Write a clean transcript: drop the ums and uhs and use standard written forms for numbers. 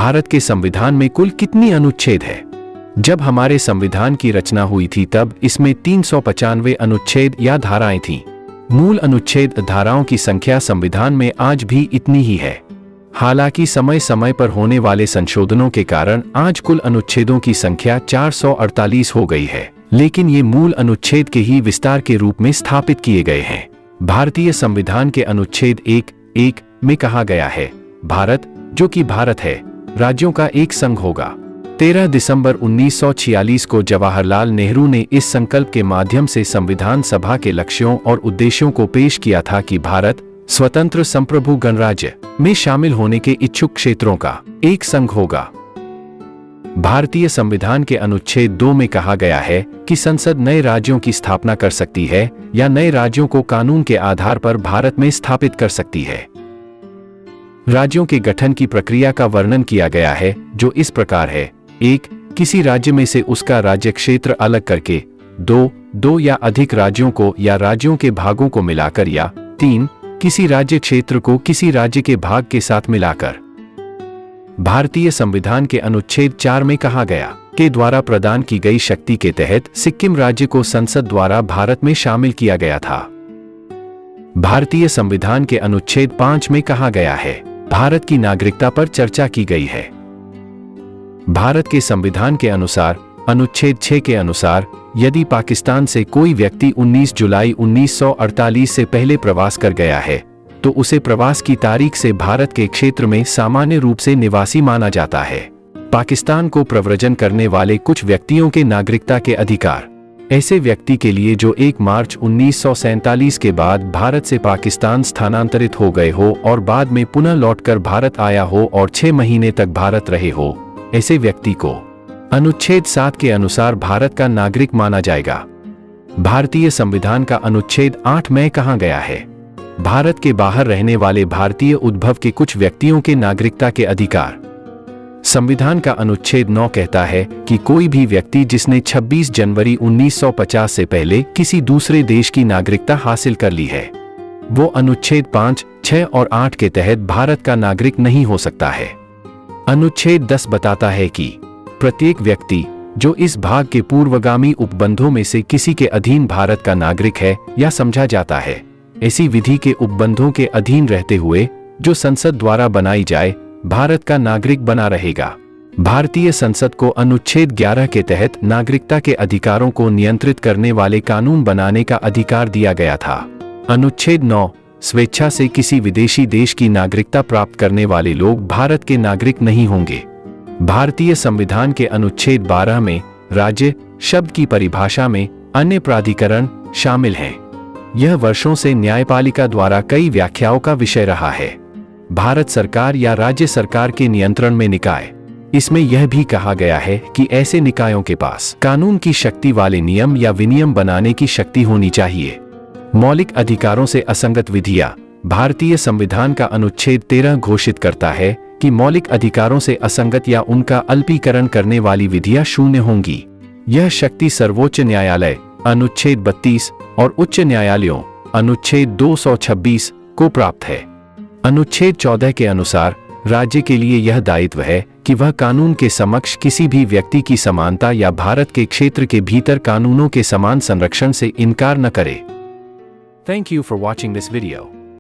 भारत के संविधान में कुल कितनी अनुच्छेद है? जब हमारे संविधान की रचना हुई थी तब इसमें 395 अनुच्छेद या धाराएं थीं। मूल अनुच्छेद धाराओं की संख्या संविधान में आज भी इतनी ही है। हालांकि समय समय पर होने वाले संशोधनों के कारण आज कुल अनुच्छेदों की संख्या 448 हो गई है, लेकिन ये मूल अनुच्छेद के ही विस्तार के रूप में स्थापित किए गए हैं। भारतीय संविधान के अनुच्छेद 1(1) में कहा गया है, भारत, जो कि भारत है, राज्यों का एक संघ होगा। 13 दिसंबर 1946 को जवाहरलाल नेहरू ने इस संकल्प के माध्यम से संविधान सभा के लक्ष्यों और उद्देश्यों को पेश किया था कि भारत स्वतंत्र संप्रभु गणराज्य में शामिल होने के इच्छुक क्षेत्रों का एक संघ होगा। भारतीय संविधान के अनुच्छेद 2 में कहा गया है कि संसद नए राज्यों की स्थापना कर सकती है या नए राज्यों को कानून के आधार पर भारत में स्थापित कर सकती है। राज्यों के गठन की प्रक्रिया का वर्णन किया गया है, जो इस प्रकार है: 1. किसी राज्य में से उसका राज्य क्षेत्र अलग करके, 2 या अधिक राज्यों को या राज्यों के भागों को मिलाकर, या 3. किसी राज्य क्षेत्र को किसी राज्य के भाग के साथ मिलाकर। भारतीय संविधान के अनुच्छेद 4 में कहा गया के द्वारा प्रदान की गई शक्ति के तहत सिक्किम राज्य को संसद द्वारा भारत में शामिल किया गया था। भारतीय संविधान के अनुच्छेद 5 में कहा गया है, भारत की नागरिकता पर चर्चा की गई है। भारत के संविधान के अनुसार अनुच्छेद 6 के अनुसार यदि पाकिस्तान से कोई व्यक्ति 19 जुलाई 1948 से पहले प्रवास कर गया है तो उसे प्रवास की तारीख से भारत के क्षेत्र में सामान्य रूप से निवासी माना जाता है। पाकिस्तान को प्रव्रजन करने वाले कुछ व्यक्तियों के नागरिकता के अधिकार ऐसे व्यक्ति के लिए जो 1 मार्च 1947 के बाद भारत से पाकिस्तान स्थानांतरित हो गए हो और बाद में पुनः लौटकर भारत आया हो और 6 महीने तक भारत रहे हो, ऐसे व्यक्ति को अनुच्छेद 7 के अनुसार भारत का नागरिक माना जाएगा। भारतीय संविधान का अनुच्छेद 8 में कहा गया है, भारत के बाहर रहने वाले भारतीय उद्भव के कुछ व्यक्तियों के नागरिकता के अधिकार। संविधान का अनुच्छेद 9 कहता है कि कोई भी व्यक्ति जिसने 26 जनवरी 1950 से पहले किसी दूसरे देश की नागरिकता हासिल कर ली है, वो अनुच्छेद 5, 6 और 8 के तहत भारत का नागरिक नहीं हो सकता है। अनुच्छेद 10 बताता है कि प्रत्येक व्यक्ति जो इस भाग के पूर्वगामी उपबंधों में से किसी के अधीन भारत का नागरिक है या समझा जाता है, ऐसी विधि के उपबंधों के अधीन रहते हुए जो संसद द्वारा बनाई जाए, भारत का नागरिक बना रहेगा। भारतीय संसद को अनुच्छेद 11 के तहत नागरिकता के अधिकारों को नियंत्रित करने वाले कानून बनाने का अधिकार दिया गया था। अनुच्छेद 9 स्वेच्छा से किसी विदेशी देश की नागरिकता प्राप्त करने वाले लोग भारत के नागरिक नहीं होंगे। भारतीय संविधान के अनुच्छेद 12 में राज्य शब्द की परिभाषा में अन्य प्राधिकरण शामिल हैं। यह वर्षों से न्यायपालिका द्वारा कई व्याख्याओं का विषय रहा है। भारत सरकार या राज्य सरकार के नियंत्रण में निकाय, इसमें यह भी कहा गया है कि ऐसे निकायों के पास कानून की शक्ति वाले नियम या विनियम बनाने की शक्ति होनी चाहिए। मौलिक अधिकारों से असंगत विधियां। भारतीय संविधान का अनुच्छेद 13 घोषित करता है कि मौलिक अधिकारों से असंगत या उनका अल्पीकरण करने वाली विधियां शून्य होंगी। यह शक्ति सर्वोच्च न्यायालय अनुच्छेद 32 और उच्च न्यायालयों अनुच्छेद 226 को प्राप्त है। अनुच्छेद 14 के अनुसार राज्य के लिए यह दायित्व है कि वह कानून के समक्ष किसी भी व्यक्ति की समानता या भारत के क्षेत्र के भीतर कानूनों के समान संरक्षण से इनकार न करे। Thank you for watching this video.